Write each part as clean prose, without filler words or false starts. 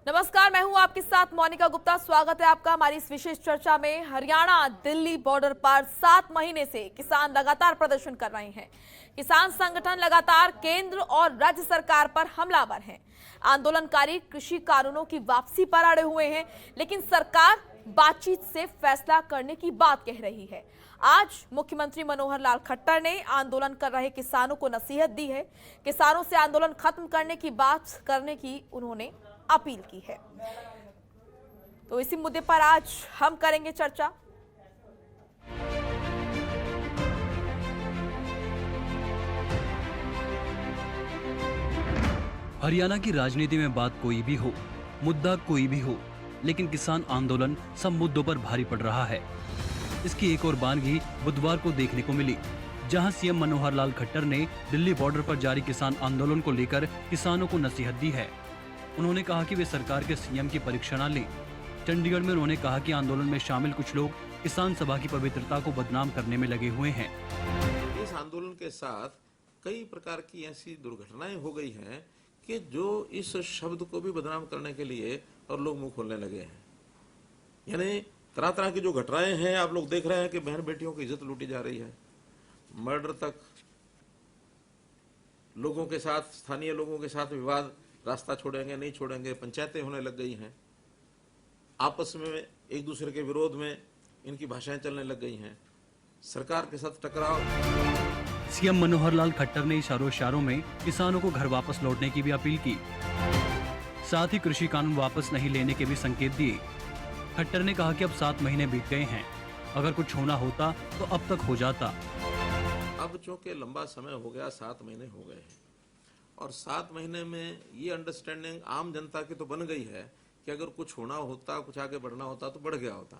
नमस्कार, मैं हूं आपके साथ मोनिका गुप्ता। स्वागत है आपका हमारी इस विशेष चर्चा में। हरियाणा दिल्ली बॉर्डर पर 7 महीने से किसान लगातार प्रदर्शन कर रहे हैं। किसान संगठन लगातार केंद्र और राज्य सरकार पर हमलावर हैं। आंदोलनकारी कृषि कानूनों की वापसी पर अड़े हुए हैं, लेकिन सरकार बातचीत से फैसला करने की बात कह रही है। आज मुख्यमंत्री मनोहर लाल खट्टर ने आंदोलन कर रहे किसानों को नसीहत दी है। किसानों से आंदोलन खत्म करने की बात करने की उन्होंने अपील की है। तो इसी मुद्दे पर आज हम करेंगे चर्चा। हरियाणा की राजनीति में बात कोई भी हो, मुद्दा कोई भी हो, लेकिन किसान आंदोलन सब मुद्दों पर भारी पड़ रहा है। इसकी एक और बानगी बुधवार को देखने को मिली, जहां सीएम मनोहर लाल खट्टर ने दिल्ली बॉर्डर पर जारी किसान आंदोलन को लेकर किसानों को नसीहत दी है। उन्होंने कहा कि वे सरकार के सीएम की परीक्षा न लें। चंडीगढ़ में उन्होंने कहा कि आंदोलन में शामिल कुछ लोग किसान सभा की पवित्रता को बदनाम करने में लगे हुए हैं। इस आंदोलन के साथ कई प्रकार की ऐसी दुर्घटनाएं हो गई हैं कि जो इस शब्द को भी बदनाम करने के लिए और लोग मुंह खोलने लगे हैं। यानी तरह तरह की जो घटनाएं हैं, आप लोग देख रहे हैं कि बहन बेटियों की इज्जत लूटी जा रही है, मर्डर तक, लोगों के साथ, स्थानीय लोगों के साथ विवाद, रास्ता छोड़ेंगे नहीं छोड़ेंगे, पंचायतें होने लग गई हैं, आपस में एक दूसरे के विरोध में इनकी भाषाएं चलने लग गई हैं, सरकार के साथ टकराव। सीएम मनोहर लाल खट्टर ने इशारों में किसानों को घर वापस लौटने की भी अपील की। साथ ही कृषि कानून वापस नहीं लेने के भी संकेत दिए। खट्टर ने कहा कि अब 7 महीने बीत गए हैं, अगर कुछ होना होता तो अब तक हो जाता। अब चूंकि लंबा समय हो गया, 7 महीने हो गए हैं, और 7 महीने में ये अंडरस्टैंडिंग आम जनता की तो बन गई है कि अगर कुछ होना होता, कुछ आगे बढ़ना होता तो बढ़ गया होता।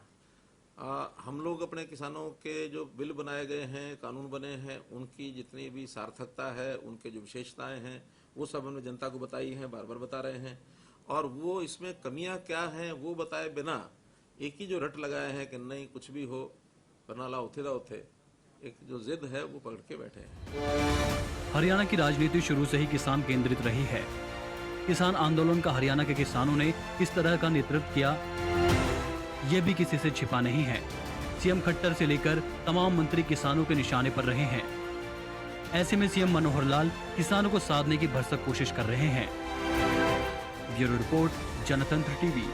हम लोग अपने किसानों के जो बिल बनाए गए हैं, कानून बने हैं, उनकी जितनी भी सार्थकता है, उनके जो विशेषताएं हैं, वो सब हमने जनता को बताई हैं, बार बार बता रहे हैं। और वो इसमें कमियां क्या हैं वो बताए बिना एक ही जो रट लगाए हैं कि नहीं कुछ भी हो, बना उथे, एक जो जिद है वो पकड़ के बैठे हैं। हरियाणा की राजनीति शुरू से ही किसान केंद्रित रही है। किसान आंदोलन का हरियाणा के किसानों ने किस तरह का नेतृत्व किया, ये भी किसी से छिपा नहीं है। सीएम खट्टर से लेकर तमाम मंत्री किसानों के निशाने पर रहे हैं। ऐसे में सीएम मनोहर लाल किसानों को साधने की भरसक कोशिश कर रहे हैं। ब्यूरो रिपोर्ट, जनतंत्र टीवी।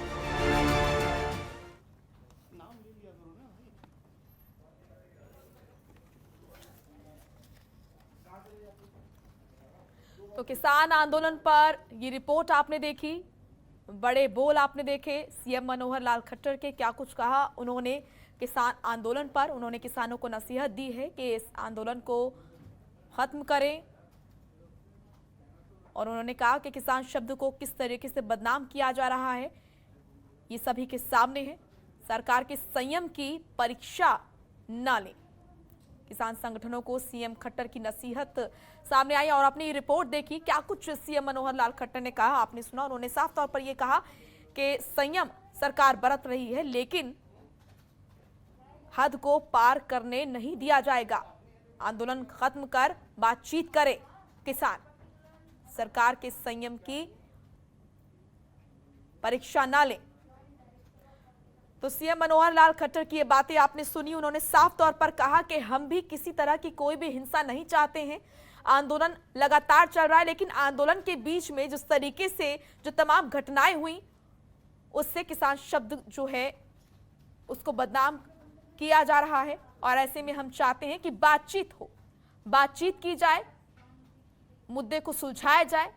तो किसान आंदोलन पर ये रिपोर्ट आपने देखी, बड़े बोल आपने देखे। सीएम मनोहर लाल खट्टर के क्या कुछ कहा उन्होंने किसान आंदोलन पर। उन्होंने किसानों को नसीहत दी है कि इस आंदोलन को खत्म करें, और उन्होंने कहा कि किसान शब्द को किस तरीके से बदनाम किया जा रहा है ये सभी के सामने है। सरकार के संयम की परीक्षा न लें। किसान संगठनों को सीएम खट्टर की नसीहत सामने आई और आपने ये रिपोर्ट देखी। क्या कुछ सीएम मनोहर लाल खट्टर ने कहा आपने सुना। उन्होंने साफ तौर पर यह कहा कि संयम सरकार बरत रही है, लेकिन हद को पार करने नहीं दिया जाएगा। आंदोलन खत्म कर बातचीत करे किसान, सरकार के संयम की परीक्षा ना लें। तो सीएम मनोहर लाल खट्टर की ये बातें आपने सुनी। उन्होंने साफ तौर पर कहा कि हम भी किसी तरह की कोई भी हिंसा नहीं चाहते हैं। आंदोलन लगातार चल रहा है, लेकिन आंदोलन के बीच में जिस तरीके से जो तमाम घटनाएं हुई, उससे किसान शब्द जो है उसको बदनाम किया जा रहा है। और ऐसे में हम चाहते हैं कि बातचीत हो, बातचीत की जाए, मुद्दे को सुलझाया जाए।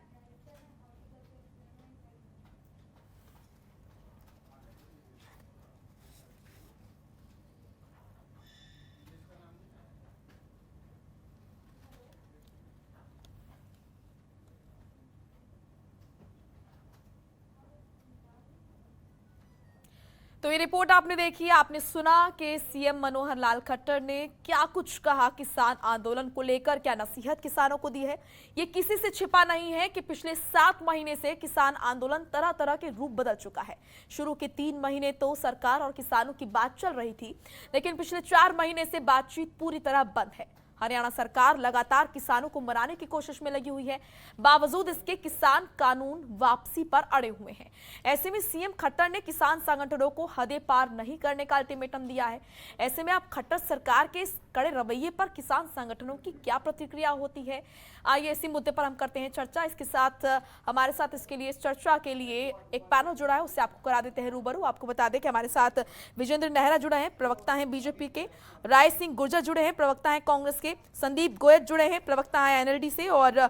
तो ये रिपोर्ट आपने देखी, आपने सुना कि सीएम मनोहर लाल खट्टर ने क्या कुछ कहा किसान आंदोलन को लेकर, क्या नसीहत किसानों को दी है। ये किसी से छिपा नहीं है कि पिछले 7 महीने से किसान आंदोलन तरह तरह के रूप बदल चुका है। शुरू के 3 महीने तो सरकार और किसानों की बात चल रही थी, लेकिन पिछले 4 महीने से बातचीत पूरी तरह बंद है। हरियाणा सरकार लगातार किसानों को मनाने की कोशिश में लगी हुई है। बावजूद इसके किसान कानून वापसी पर अड़े हुए हैं। ऐसे में सीएम खट्टर ने किसान संगठनों को हदें पार नहीं करने का अल्टीमेटम दिया है। ऐसे में अब खट्टर सरकार के इस कड़े रवैये पर किसान संगठनों की क्या प्रतिक्रिया होती है, आइए इसी मुद्दे पर हम करते हैं चर्चा। इसके साथ हमारे साथ इसके लिए, इस चर्चा के लिए एक पैनल जुड़ा है, उससे आपको करा देते हैं रूबरू। आपको बता दें कि हमारे साथ विजेंद्र नेहरा जुड़े हैं, प्रवक्ता हैं बीजेपी के, राय सिंह गुर्जर जुड़े हैं, प्रवक्ता हैं कांग्रेस के, संदीप गोयल जुड़े हैं, प्रवक्ता हैं एनएलडी से, और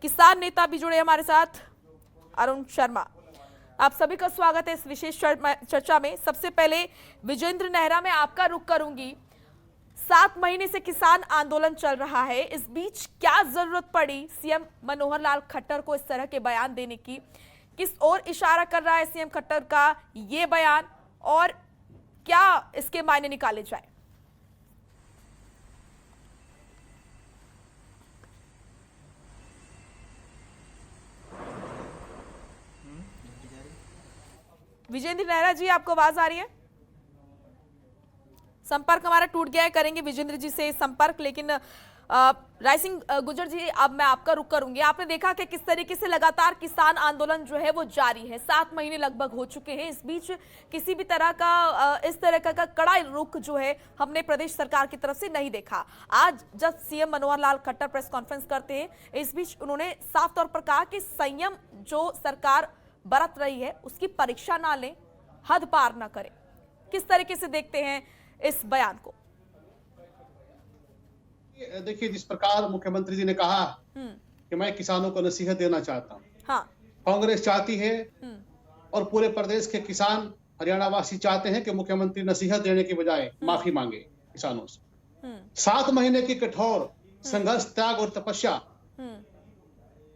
किसान नेता भी जुड़े हैं हमारे साथ, अरुण शर्मा। आप सभी का स्वागत है इस विशेष चर्चा में। सबसे पहले विजेंद्र नेहरा, मैं आपका रुख करूंगी। 7 महीने से किसान आंदोलन चल रहा है, इस बीच क्या जरूरत पड़ी सीएम मनोहर लाल खट्टर को इस तरह के बयान देने की? किस ओर इशारा कर रहा है सीएम खट्टर का ये बयान, और क्या इसके मायने निकाले जाए? विजेंद्र नेहरा जी, आपको आवाज आ रही है? संपर्क हमारा टूट गया है, करेंगे विजेंद्र जी से संपर्क, लेकिन राय सिंह गुर्जर जी, अब मैं आपका रुख करूंगी। आपने देखा कि किस तरीके से लगातार किसान आंदोलन जो है वो जारी है, 7 महीने लगभग हो चुके हैं। इस बीच किसी भी तरह का इस तरह का कड़ा रुख जो है हमने प्रदेश सरकार की तरफ से नहीं देखा। आज जब CM Manohar Lal Khattar press conference करते हैं, इस बीच उन्होंने साफ तौर पर कहा कि संयम जो सरकार बरत रही है उसकी परीक्षा ना लें, हद पार ना करें। किस तरीके से देखते हैं इस बयान को? देखिए, जिस प्रकार मुख्यमंत्री जी ने कहा कि मैं किसानों को नसीहत देना चाहता हूं, हाँ। कांग्रेस चाहती है और पूरे प्रदेश के किसान, हरियाणा वासी चाहते हैं कि मुख्यमंत्री नसीहत देने की बजाय माफी मांगे किसानों से। 7 महीने की कठोर संघर्ष, त्याग और तपस्या,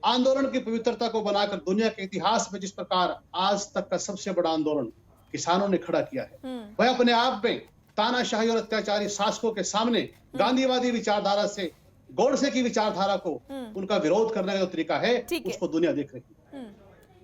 आंदोलन की पवित्रता को बनाकर दुनिया के इतिहास में जिस प्रकार आज तक का सबसे बड़ा आंदोलन किसानों ने खड़ा किया है, वह अपने आप में तानाशाही और अत्याचारी शासकों के सामने गांधीवादी विचारधारा से गोडसे की विचारधारा को उनका विरोध करने का जो तरीका है उसको दुनिया देख रही है।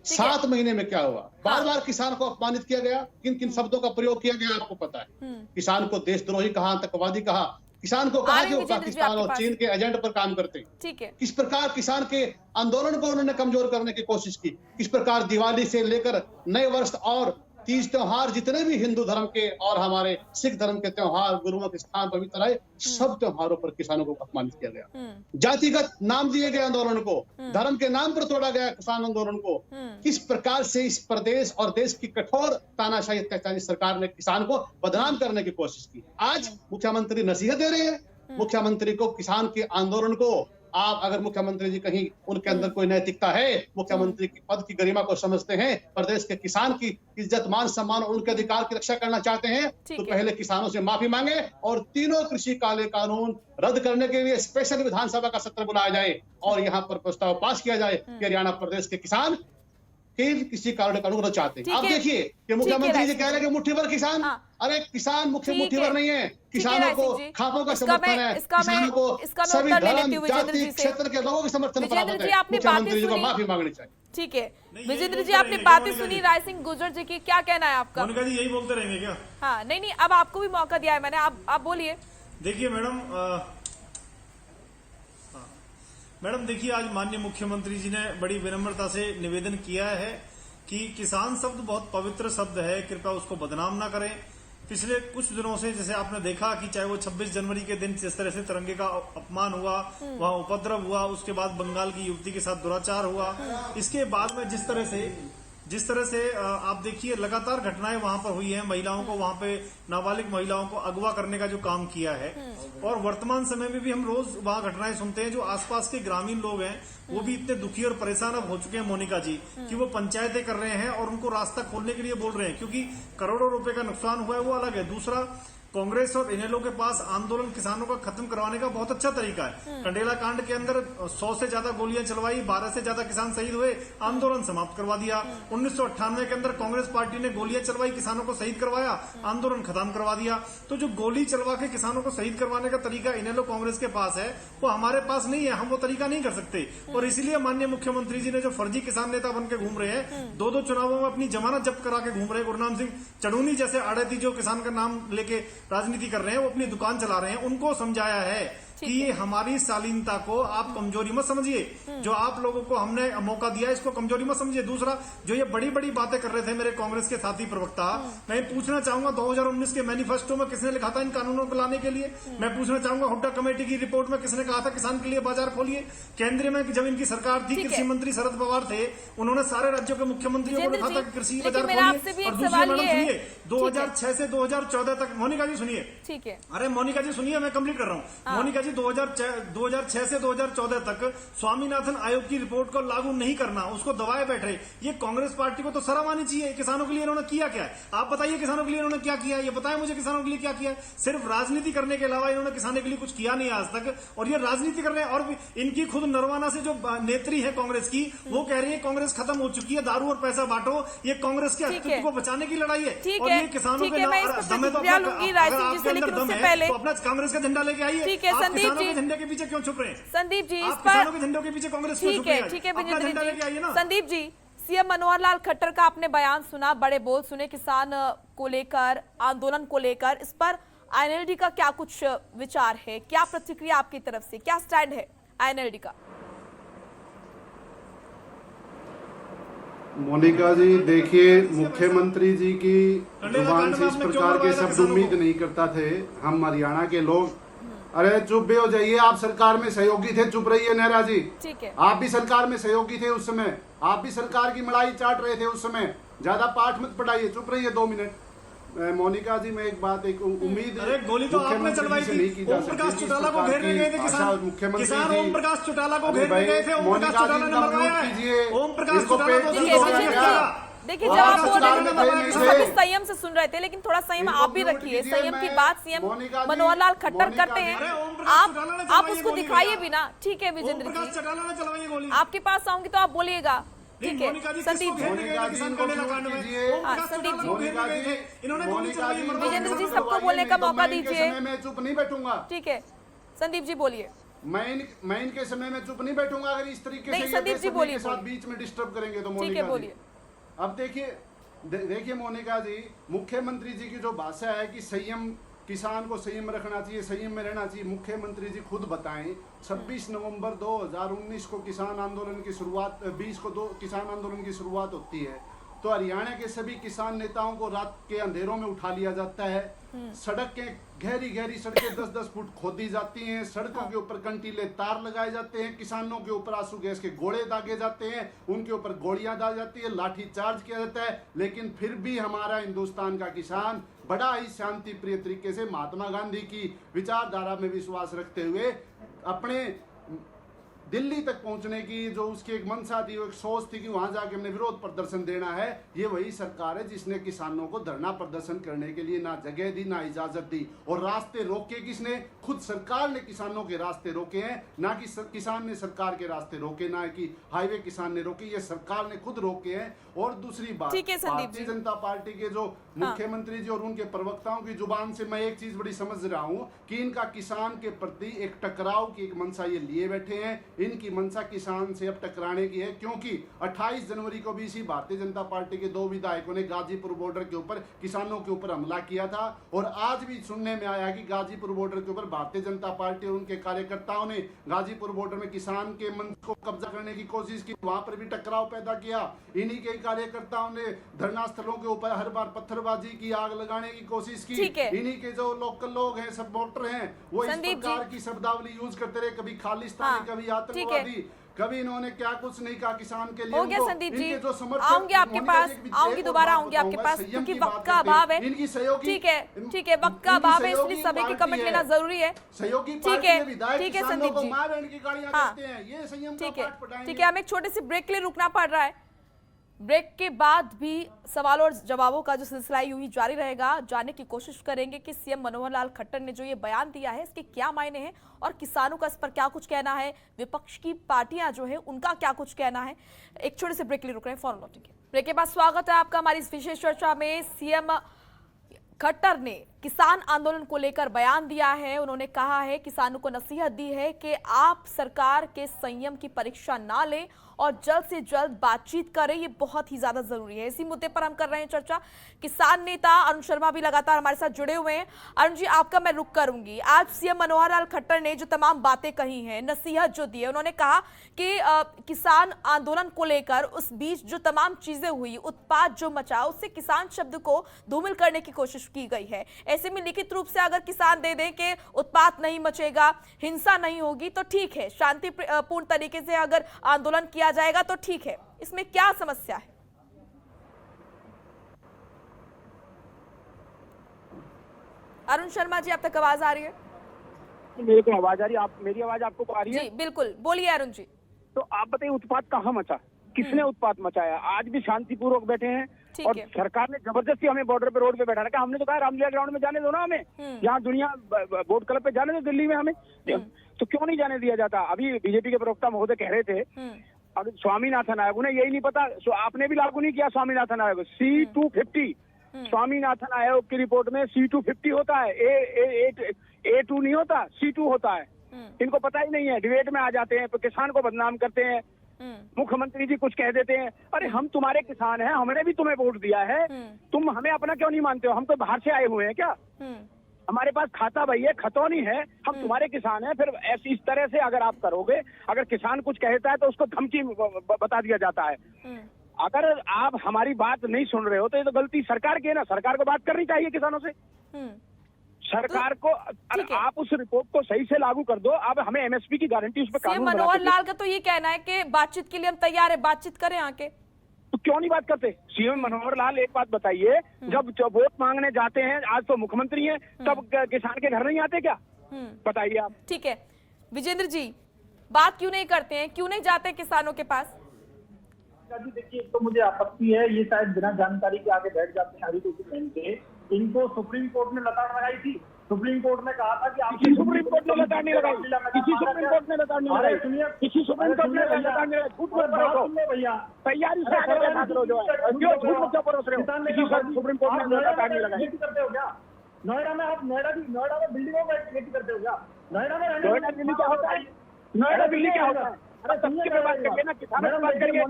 7 महीने में क्या हुआ? बार बार किसान को अपमानित किया गया। किन किन शब्दों का प्रयोग किया गया आपको पता है। किसान को देशद्रोही कहा, आतंकवादी कहा, किसान को कहा कि वो पाकिस्तान और चीन के एजेंट पर काम करते हैं। ठीक है। किस प्रकार किसान के आंदोलन को उन्होंने कमजोर करने की कोशिश की, किस प्रकार दिवाली से लेकर नए वर्ष और तीज त्योहार, जितने भी हिंदू धर्म के और हमारे सिख धर्म के त्योहार गुरुओं के स्थान पवित्र है, सब त्योहारों पर किसानों को अपमानित किया गया। जातिगत नाम दिए गए आंदोलन को, धर्म के नाम पर तोड़ा गया किसान आंदोलन को। किस प्रकार से इस प्रदेश और देश की कठोर तानाशाही अत्याचारी सरकार ने किसान को बदनाम करने की कोशिश की। आज मुख्यमंत्री नसीहत दे रहे हैं। मुख्यमंत्री को किसान के आंदोलन को, आप अगर मुख्यमंत्री जी कहीं उनके अंदर कोई नैतिकता है, मुख्यमंत्री की पद की गरिमा को समझते हैं, प्रदेश के किसान की इज्जत, मान सम्मान और उनके अधिकार की रक्षा करना चाहते हैं, तो पहले किसानों से माफी मांगे और तीनों कृषि काले कानून रद्द करने के लिए स्पेशल विधानसभा का सत्र बुलाया जाए और यहाँ पर प्रस्ताव पास किया जाए कि हरियाणा प्रदेश के किसान किसी कानून चाहते हैं। आप देखिए कि मुख्यमंत्री जी कह रहे हैं कि मुट्ठी भर किसान, अरे किसान मुट्ठी भर नहीं है, किसानों को खापों का समर्थन है, किसानों को सभी धर्म, जाति, क्षेत्र के लोगों के समर्थन प्राप्त है। मुख्यमंत्री जी को माफी मांगनी चाहिए। ठीक है विजेंद्र जी, आपने बातें सुनी राय सिंह गुर्जर जी की, क्या कहना है आपका? मोनिका जी यही बोलते रहेंगे क्या? हाँ, नहीं, अब आपको भी मौका दिया है मैंने, आप बोलिए। देखिए मैडम देखिए, आज माननीय मुख्यमंत्री जी ने बड़ी विनम्रता से निवेदन किया है कि किसान शब्द बहुत पवित्र शब्द है, कृपया उसको बदनाम ना करें। पिछले कुछ दिनों से जैसे आपने देखा कि चाहे वो 26 जनवरी के दिन जिस तरह से तिरंगे का अपमान हुआ, वहां उपद्रव हुआ, उसके बाद बंगाल की युवती के साथ दुराचार हुआ, इसके बाद में जिस तरह से आप देखिए लगातार घटनाएं वहां पर हुई हैं, महिलाओं को वहां पे नाबालिग महिलाओं को अगवा करने का जो काम किया है, और वर्तमान समय में भी हम रोज वहां घटनाएं सुनते हैं। जो आसपास के ग्रामीण लोग हैं वो भी इतने दुखी और परेशान अब हो चुके हैं मोनिका जी कि वो पंचायतें कर रहे हैं और उनको रास्ता खोलने के लिए बोल रहे हैं, क्योंकि करोड़ों रुपए का नुकसान हुआ है, वो अलग है। दूसरा, कांग्रेस और इनेलो के पास आंदोलन किसानों का खत्म करवाने का बहुत अच्छा तरीका है। कंडेला कांड के अंदर 100 से ज्यादा गोलियां चलवाई, 12 से ज्यादा किसान शहीद हुए, आंदोलन समाप्त करवा दिया। 1998 के अंदर कांग्रेस पार्टी ने गोलियां चलवाई, किसानों को शहीद करवाया, आंदोलन खत्म करवा दिया। तो जो गोली चलवा के किसानों को शहीद करवाने का तरीका इनेलो कांग्रेस के पास है, वो हमारे पास नहीं है, हम वो तरीका नहीं कर सकते। और इसीलिए माननीय मुख्यमंत्री जी ने जो फर्जी किसान नेता बन के घूम रहे हैं, 2 चुनावों में अपनी जमानत जब्त करा के घूम रहे हैं, गुरनाम सिंह चढ़ूनी जैसे आड़ती जो किसान का नाम लेके राजनीति कर रहे हैं, वो अपनी दुकान चला रहे हैं, उनको समझाया है कि ये हमारी शालीनता को आप कमजोरी मत समझिए। जो आप लोगों को हमने मौका दिया है इसको कमजोरी मत समझिए। दूसरा, जो ये बड़ी बड़ी बातें कर रहे थे मेरे कांग्रेस के साथी प्रवक्ता, मैं पूछना चाहूंगा 2019 के मैनिफेस्टो में किसने लिखा था इन कानूनों को लाने के लिए? मैं पूछना चाहूंगा हुड्डा कमेटी की रिपोर्ट में किसने कहा था किसान के लिए बाजार खोलिए? केंद्र में जब इनकी सरकार थी, कृषि मंत्री शरद पवार थे, उन्होंने सारे राज्यों के मुख्यमंत्रियों को लिखा था कि कृषि बाजार खोलिए। और दूसरी मैडम सुनिए, 2006 से 2014 तक, मोनिका जी सुनिए, ठीक है, अरे मोनिका जी सुनिए, मैं कंप्लीट कर रहा हूँ। मोनिका जी 2006 से 2014 तक स्वामीनाथन आयोग की रिपोर्ट को लागू नहीं करना, उसको दबाए बैठ रहे। ये कांग्रेस पार्टी को तो शर्म आनी चाहिए। किसानों के लिए इन्होंने किया क्या है? आप बताइए किसानों के लिए इन्होंने क्या किया है? ये बताएं मुझे किसानों के लिए क्या किया है? सिर्फ राजनीति करने के अलावा इन्होंने किसानों के लिए कुछ किया नहीं आज तक। और ये राजनीति कर रहे हैं। और इनकी खुद नरवाना से जो नेत्री है कांग्रेस की, वो कह रही है कांग्रेस खत्म हो चुकी है, दारू और पैसा बांटो। ये कांग्रेस के अस्तित्व को बचाने की लड़ाई है। और ये किसानों के दम है तो अपना कांग्रेस का झंडा लेके आइए। ठीक है संदीप जी, झंडे के पीछे क्यों छुप रहे हैं? संदीप जी, इस किसानों के झंडों के पीछे कांग्रेस क्यों छुप रही है? ठीक है अपना झंडा लेके आइए ना। संदीप जी, सीएम मनोहर लाल खट्टर का आपने बयान सुना, बड़े बोल सुने किसान को लेकर, आंदोलन को लेकर, इस पर आईएनएलडी का क्या कुछ विचार है? क्या प्रतिक्रिया आपकी तरफ से, क्या स्टैंड है आईएनएलडी का? मोनिका जी, देखिए, मुख्यमंत्री जी की जुबान से इस प्रकार के शब्द उम्मीद नहीं करता थे हम हरियाणा के लोग। अरे चुप भी हो जाइए, आप सरकार में सहयोगी थे, चुप रहिए नेहरा जी। ठीक है, आप भी सरकार में सहयोगी थे उस समय, आप भी सरकार की मलाई चाट रहे थे उस समय। ज्यादा पाठ मत पढ़ाइए, चुप रहिए 2 मिनट। मोनिका जी, मैं एक बात, एक उम्मीद, अरे गोली तो आपने चलवाई थी। ओम प्रकाश चौटाला को घेरने गए थे किसान ओम प्रकाश चौटाला को घेरने गए थे। ओम प्रकाश चौटाला ने मरवाया है। ओम प्रकाश चौटाला को देखिए, जब आप बोल रहे थे सभी संयम से सुन रहे थे, लेकिन थोड़ा संयम आप भी रखिए। संयम की बात सीएम मनोहर लाल खट्टर करते हैं, आप उसको दिखाइए भी ना। ठीक है विजेंद्र जी, आपके पास आऊंगी तो आप बोलिएगा। ठीक है संदीप जी, विजेंद्र जी, सबको बोलने का मौका दीजिए। मैं चुप नहीं बैठूंगा। ठीक है संदीप जी, बोलिए। मैं इनके समय में चुप नहीं बैठूंगा अगर इस तरीके से संदीप जी बोलिए, बीच में डिस्टर्ब करेंगे तो। ठीक है, बोलिए। अब देखिए मोनिका जी, मुख्यमंत्री जी की जो भाषा है कि संयम, किसान को संयम रखना चाहिए, संयम में रहना चाहिए, मुख्यमंत्री जी खुद बताएं 26 नवंबर 2019 को किसान आंदोलन की शुरुआत, 20 को किसान आंदोलन की शुरुआत होती है, तो हरियाणा के सभी किसान नेताओं को रात के अंधेरों में उठा लिया जाता है। सड़क के गहरी गहरी सड़कें 10-10 फुट खोदी जाती हैं, सड़कों के ऊपर कंटीले तार लगाए जाते हैं, किसानों के ऊपर आंसू गैस के गोले दागे जाते हैं, उनके ऊपर गोलियां डाली जाती है, लाठी चार्ज किया जाता है। लेकिन फिर भी हमारा हिंदुस्तान का किसान बड़ा ही शांति प्रिय तरीके से महात्मा गांधी की विचारधारा में विश्वास रखते हुए अपने दिल्ली तक पहुंचने की जो उसकी एक मंशा थी, वो एक सोच थी कि वहां जाके हमने विरोध प्रदर्शन देना है, ये वही सरकार है जिसने किसानों को धरना प्रदर्शन करने के लिए ना जगह दी, ना इजाजत दी। और रास्ते रोके किसने? खुद सरकार ने किसानों के रास्ते रोके हैं, ना कि किसान ने सरकार के रास्ते रोके, ना कि हाईवे किसान ने रोके, ये सरकार ने खुद रोके हैं। और दूसरी बात, भारतीय जनता पार्टी के जो मुख्यमंत्री जी और उनके प्रवक्ताओं की जुबान से मैं एक चीज बड़ी समझ रहा हूं कि इनका किसान के प्रति एक टकराव की एक मंशा ये लिए बैठे हैं। इनकी मंशा किसान से अब टकराने की है, क्योंकि 28 जनवरी को भी इसी भारतीय जनता पार्टी के 2 विधायकों ने गाजीपुर बॉर्डर के ऊपर किसानों के ऊपर हमला किया था। और आज भी सुनने में आया कि गाजीपुर बॉर्डर के ऊपर भारतीय जनता पार्टी और उनके कार्यकर्ताओं ने गाजीपुर बॉर्डर में किसान के मंच को कब्जा करने की कोशिश की, वहां पर भी टकराव पैदा किया। इन्हीं के कार्यकर्ताओं ने धरना स्थलों के ऊपर हर बार पत्थरबाजी की, आग लगाने की कोशिश की। इन्हीं के जो लोकल लोग हैं, सपोर्टर हैं, वो इस प्रकार की शब्दावली यूज करते रहे, कभी खालिस्तानी, कभी आतंकवादी, कभी इन्होंने क्या कुछ नहीं कहा किसान के लिए। हो गया संदीप जी, आऊंगी आपके पास, आऊंगी दोबारा आऊंगी आपके पास, क्योंकि वक्त का अभाव है। ठीक है, वक्त का अभाव है, इसलिए सभी की कमेंट लेना जरूरी है। ठीक है संदीप जी, हाँ ठीक है, हमें एक छोटे से ब्रेक के लिए रुकना पड़ रहा है। ब्रेक के बाद भी सवालों और जवाबों का जो सिलसिला यूं ही जारी रहेगा। जानने की कोशिश करेंगे कि सीएम मनोहर लाल खट्टर ने जो ये बयान दिया है इसके क्या मायने हैं और किसानों का इस पर क्या कुछ कहना है, विपक्ष की पार्टियां जो है उनका क्या कुछ कहना है। एक छोटे से ब्रेक के लिए रुक रहे हैं, फौरन लौटेंगे। ब्रेक के बाद स्वागत है आपका हमारी इस विशेष चर्चा में। सीएम खट्टर ने किसान आंदोलन को लेकर बयान दिया है। उन्होंने कहा है, किसानों को नसीहत दी है कि आप सरकार के संयम की परीक्षा ना लें और जल्द से जल्द बातचीत करें। ये बहुत ही ज्यादा जरूरी है। इसी मुद्दे पर हम कर रहे हैं चर्चा। किसान नेता अरुण शर्मा भी लगातार हमारे साथ जुड़े हुए हैं। अरुण जी, आपका मैं रुख करूंगी। आज सीएम मनोहर लाल खट्टर ने जो तमाम बातें कही हैं, नसीहत जो दी है, उन्होंने कहा कि किसान आंदोलन को लेकर उस बीच जो तमाम चीजें हुई, उत्पात जो मचा, उससे किसान शब्द को धूमिल करने की कोशिश की गई है। ऐसे में लिखित रूप से अगर किसान दे दें कि उत्पात नहीं मचेगा, हिंसा नहीं होगी, तो ठीक है। शांतिपूर्ण तरीके से अगर आंदोलन किया जाएगा तो ठीक है। इसमें क्या समस्या है? अरुण शर्मा जी, आप तक आवाज आ रही है? मेरे को आवाज आ रही है। आप मेरी आवाज आपको आ रही है? जी बिल्कुल, बोलिए अरुण जी। तो आप बताइए, उत्पात कहाँ मचा, किसने उत्पात मचाया? आज भी शांतिपूर्वक बैठे हैं और सरकार ने जबरदस्ती हमें बॉर्डर पे, रोड पे बैठा रखा। हमने तो कहा रामलीला ग्राउंड में जाने दो ना हमें, यहाँ दुनिया बोट क्लब पे जाने दो, दिल्ली में हमें तो क्यों नहीं जाने दिया जाता? अभी बीजेपी के प्रवक्ता महोदय कह रहे थे, अब स्वामीनाथन आयोग, उन्हें यही नहीं पता, आपने भी लागू नहीं किया स्वामीनाथन आयोग। C-250 स्वामीनाथन आयोग की रिपोर्ट में C-250 होता है, A-2 नहीं होता, C-2 होता है। इनको पता ही नहीं है, डिबेट में आ जाते हैं तो किसान को बदनाम करते हैं। मुख्यमंत्री जी कुछ कह देते हैं, अरे हम तुम्हारे किसान हैं, हमने भी तुम्हें वोट दिया है, तुम हमें अपना क्यों नहीं मानते हो? हम तो बाहर से आए हुए हैं क्या? हमारे पास खाता भाई है, खतौनी है, हम तुम्हारे किसान हैं। फिर ऐसी इस तरह से अगर आप करोगे, अगर किसान कुछ कहता है तो उसको धमकी बता दिया जाता है। अगर आप हमारी बात नहीं सुन रहे हो तो ये तो गलती सरकार की है ना। सरकार को बात करनी चाहिए किसानों से। सरकार को आप उस रिपोर्ट को सही से लागू कर दो। अब हमें एमएसपी की गारंटी उस पर कानून मनोहर लाल का तो ये कहना है कि बातचीत के लिए हम तैयार है, बातचीत करें आके। तो क्यों नहीं बात करते? सीएम मनोहर लाल, एक बात बताइए, जब वोट मांगने जाते हैं, आज तो मुख्यमंत्री हैं, तब किसान के घर नहीं आते क्या? बताइए आप। ठीक है विजेंद्र जी, बात क्यों नहीं करते हैं, क्यों नहीं जाते किसानों के पास? देखिए, तो मुझे आपत्ति है, ये शायद बिना जानकारी के आगे बैठ जाते हैं। इनको सुप्रीम कोर्ट ने लताड़ लगाई थी। सुप्रीम कोर्ट ने कहा था कि आप सुप्रीम कोर्ट ने लताड़ नहीं लगाई, किसी सुप्रीम कोर्ट ने लताड़ नहीं लगाई, किसी सुप्रीम कोर्ट ने लताड़ नहीं लगाई। झूठ मत बोलो भैया, तैयारी से आगे बैठा करो जो है, क्यों झूठ मत परोस रहे हो? किसी सुप्रीम कोर्ट ने लताड़ नहीं लगाई। करते हो क्या? नोएडा में आप नोएडा में बिल्डिंगों में खेती करते हो क्या? नोएडा में दिल्ली क्या होता है? नोएडा दिल्ली क्या होता है? अरे सबकी पे बात करिए ना, किसानों की बात करिए।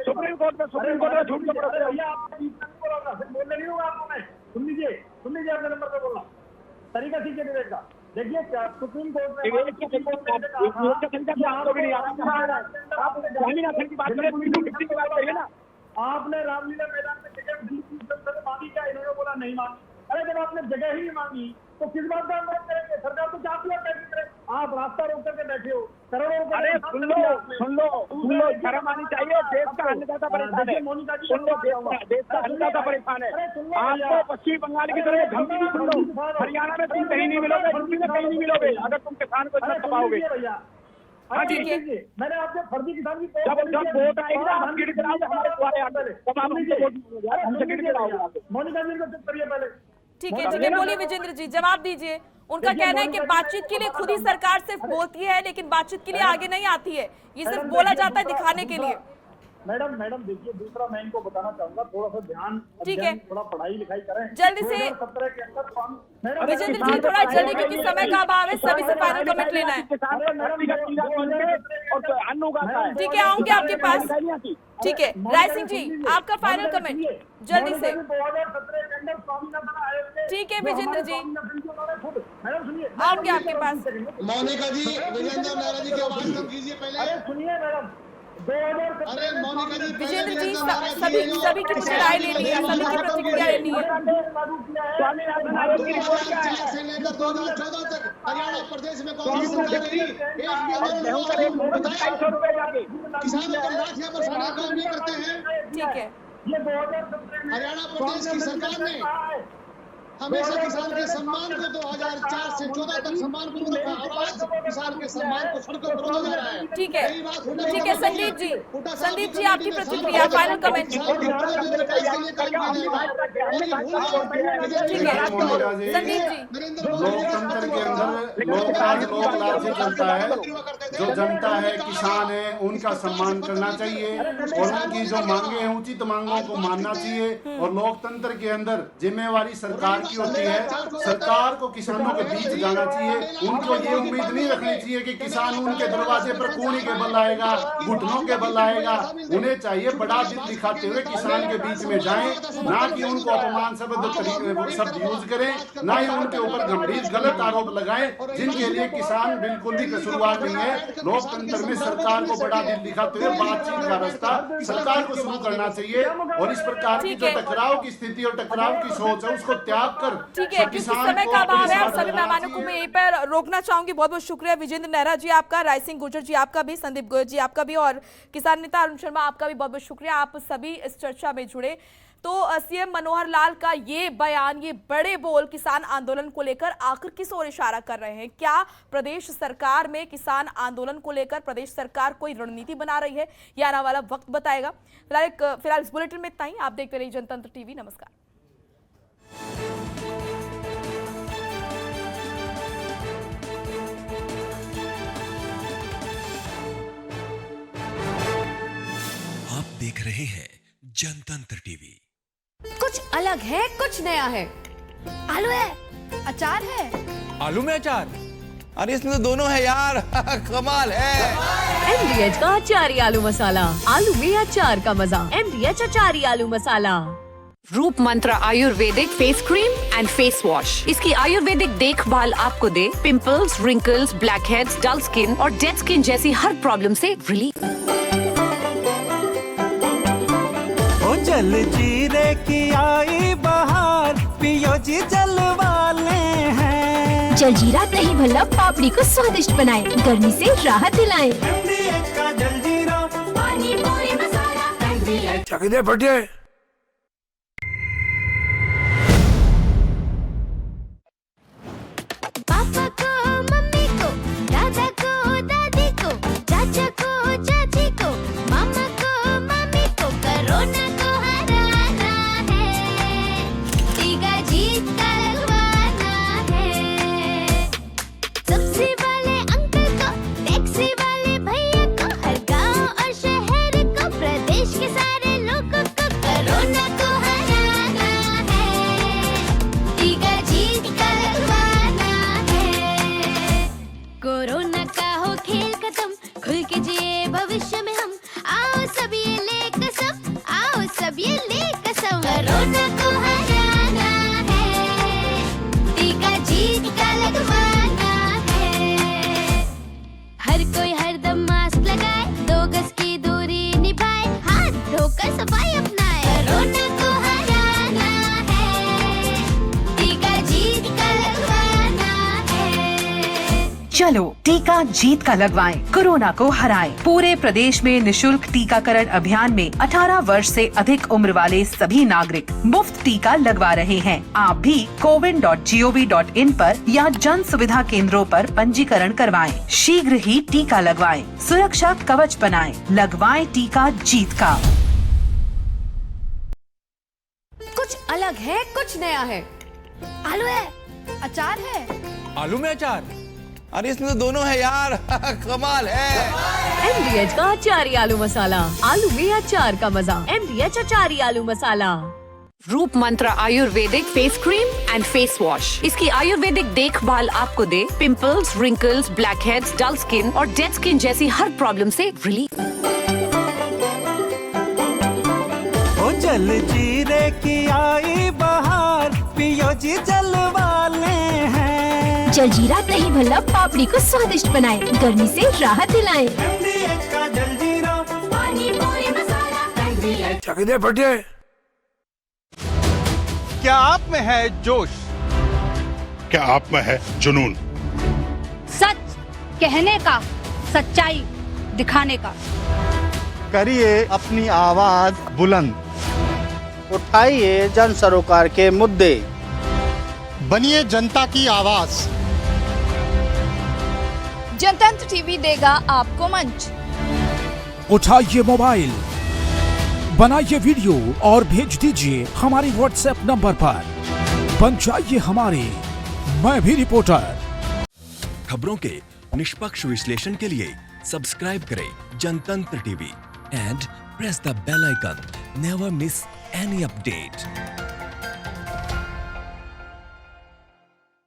सुप्रीम कोर्ट में झूठ मत परोस रहे हो। बोलने नहीं होगा आपको। मैं सुन लीजिए अपने नंबर पे बोलना, तरीका सीखिए डिबेट का। देखिए सुप्रीम कोर्ट में आपने रामलीला मैदान में जगह मांगी क्या? इन्होंने बोला नहीं मांगी। अरे जब आपने जगह ही नहीं मांगी तो किस बात का अनुरोध करेंगे? सरकार तो चाहती है पैसे करे, आप रास्ता रोक करके बैठे हो, करोड़ों रुपए। अरे सुन लो, शर्म आनी चाहिए। देश का अन्नदाता परेशान है, सुन लो, देश का अन्नदाता परेशान है। आपको पश्चिम बंगाल की तरह धमकी भी सुन लो, हरियाणा में तुम कहीं नहीं मिलोगे, यूपी में कहीं नहीं मिलोगे, अगर तुम किसान को इतना दबाओगे। मैंने आपसे फर्जी किसान की जब वोट आएगी ना, हम गिड़गिड़ाओगे हमारे द्वारे आकर, तब आप हमसे वोट हमसे गिड़गिड़ाओगे। मोनिका जी को चुप करिए पहले। ठीक है, बोलिए विजेंद्र जी, जवाब दीजिए। उनका कहना है कि बातचीत के लिए खुद ही सरकार सिर्फ बोलती है, लेकिन बातचीत के लिए आगे नहीं आती है। ये सिर्फ बोला जाता है दिखाने के लिए। मैडम देखिए, दूसरा मैं इनको बताना चाहूंगा, थोड़ा सा ध्यान, ठीक है, थोड़ा पढ़ाई लिखाई करें जल्दी से। 2017 के अंदर विजेंद्र जी थोड़ा जल्दी, क्योंकि समय का अभाव है, सभी से फाइनल कमेंट लेना है। ठीक है, आऊंगे आपके पास। ठीक है, राय सिंह जी, आपका फाइनल कमेंट जल्दी से। 2017 के अंदर स्वामीनाथन आयोग ने, ठीक है विजेंद्र जी, मैडम सुनिए, आऊंगे आपके पास। मोनिका जी, विजेंद्र नायरा जी की आवाज कम कीजिए पहले। अरे सुनिए मैडम, 2017 अरे मोनिका जी, विजेंद्र जी, सभी की मुझे राय लेनी है, सभी की प्रतिक्रिया लेनी है। से लेकर 2014 तक हरियाणा प्रदेश में कांग्रेस सरकार रही, एक भी आंदोलन बताया किसानों को लाठियां बरसाने काम नहीं करते हैं। ठीक है, ये 2017 में हरियाणा प्रदेश की सरकार ने हमेशा किसान के सम्मान को 2004 से 14 तक सम्मान को रखा, और आज किसान के सम्मान को सड़कों पर रोका जा रहा है। ठीक है, ठीक है संदीप जी, आपकी प्रतिक्रिया, फाइनल कमेंट। ठीक है संदीप जी, लोकतंत्र के अंदर लोकराज लोकराज से चलता है। जो जनता है, किसान है, उनका सम्मान करना चाहिए और उनकी जो मांगे हैं, उचित मांगों को मानना चाहिए। और लोकतंत्र के अंदर जिम्मेवारी सरकार तरक्की होती है। सरकार को किसानों के बीच जाना चाहिए। उनको ये उम्मीद नहीं रखनी चाहिए कि किसान उनके दरवाजे पर कूड़ी के बल आएगा, घुटनों के बल आएगा। उन्हें चाहिए बड़ा दिल दिखाते हुए किसान के बीच में जाएं, ना कि उनको अपमान शब्द यूज करें, ना ही उनके ऊपर गंभीर गलत आरोप लगाएं जिनके लिए किसान बिल्कुल भी कसूरवार नहीं है। लोकतंत्र में सरकार को बड़ा दिल दिखाते हुए बातचीत का रास्ता सरकार को शुरू करना चाहिए और इस प्रकार की जो टकराव की स्थिति और टकराव की सोच है उसको त्याग कर ठीक है, क्योंकि समय का अभाव है। आप सभी मेहमानों को मैं यहीं पर रोकना चाहूंगी। बहुत बहुत शुक्रिया विजेंद्र नेहरा जी आपका, राय सिंह गुर्जर जी आपका भी, संदीप गोयल जी आपका भी, और किसान नेता अरुण शर्मा आपका भी बहुत बहुत शुक्रिया। आप सभी इस चर्चा में जुड़े। तो सीएम मनोहर लाल का ये बयान, ये बड़े बोल किसान आंदोलन को लेकर आखिर किस ओर इशारा कर रहे हैं? क्या प्रदेश सरकार में किसान आंदोलन को लेकर प्रदेश सरकार कोई रणनीति बना रही है? यह आने वाला वक्त बताएगा। फिलहाल इस बुलेटिन में इतना ही। आप देखते रहिए जनतंत्र टीवी। नमस्कार। आप देख रहे हैं जनतंत्र टीवी। कुछ अलग है, कुछ नया है। आलू है, अचार है। आलू में अचार? अरे इसमें तो दोनों है यार। कमाल है। MDH का अचारी आलू मसाला। आलू में अचार का मजा। MDH अचारी आलू मसाला। Roop Mantra ayurvedic face cream and face wash. इसकी आयुर्वेदिक देखभाल आपको दे pimples, wrinkles, black heads, dull skin और डेड स्किन जैसी हर प्रॉब्लम से रिलीफ। जल जीरे की आई बहार, पियो जी जल वाले हैं। जलजीरा दही भल्ला पापड़ी को स्वादिष्ट बनाए, गर्मी से राहत दिलाए। MDH का जलजीरा, पानी पूरी मसाला। MDH। चकित बढ़िया। पापा को, मम्मी को, दादा को, दादी को, चाचा को, चाची को, मामा को, मामी को, कोरोना को हराना है, टीका जीत का लगवाना है। सबसे वाले अंकल को, टैक्सी वाले भैया को, हर गांव और शहर को, प्रदेश के सारे लोगों को कोरोना को हराना है, टीका जीत का लगवाना है। कोरोना का हो खेल खत्म, खुल के जिए भविष्य में हम। आओ सब ये ले कसम, आओ सब ये ले कसम। कोरोना को हराना है, टीका जीत का लगवाना है। हर कोई हरदम मास्क लगाए, 2 गज की दूरी निभाए, हाथ धोकर सफाई अपनाए। कोरोना को हराना है, टीका जीत का लगवाना है। चलो टीका जीत का लगवाएं, कोरोना को हराएं। पूरे प्रदेश में निशुल्क टीकाकरण अभियान में 18 वर्ष से अधिक उम्र वाले सभी नागरिक मुफ्त टीका लगवा रहे हैं। आप भी cowin.gov.in पर या जन सुविधा केंद्रों पर पंजीकरण करवाएं। शीघ्र ही टीका लगवाएं, सुरक्षा कवच बनाएं, लगवाएं टीका जीत का। कुछ अलग है, कुछ नया है। आलू है, अचार है। आलू में अचार? अरे इसमें तो दोनों है यार। कमाल है। MDH का अचारी आलू मसाला। आलू में अचार का मजा। MDH अचारी आलू मसाला। Roop Mantra ayurvedic face cream and face wash. इसकी आयुर्वेदिक देखभाल आपको दे pimples, wrinkles, black heads, dull skin और डेड स्किन जैसी हर प्रॉब्लम से रिलीफ। ओ जल जीरे की आई बहार, पियो जी जल वाले हैं। जलजीरा दही भल्ला पापड़ी को स्वादिष्ट बनाए, गर्मी से राहत दिलाए। MDH का जलजीरा, पानी पूरी मसाला। MDH। चकित बढ़िया। क्या आप में है जोश? क्या आप में है जुनून? सच कहने का, सच्चाई दिखाने का। करिए अपनी आवाज बुलंद, उठाइए जन सरोकार के मुद्दे, बनिए जनता की आवाज। जनतंत्र टीवी देगा आपको मंच। उठाइए मोबाइल, बनाइए वीडियो और भेज दीजिए हमारे व्हाट्सएप नंबर पर। बन जाइए हमारे मैं भी रिपोर्टर। खबरों के निष्पक्ष विश्लेषण के लिए सब्सक्राइब करें Jantantra TV and press the bell icon. Never miss any update.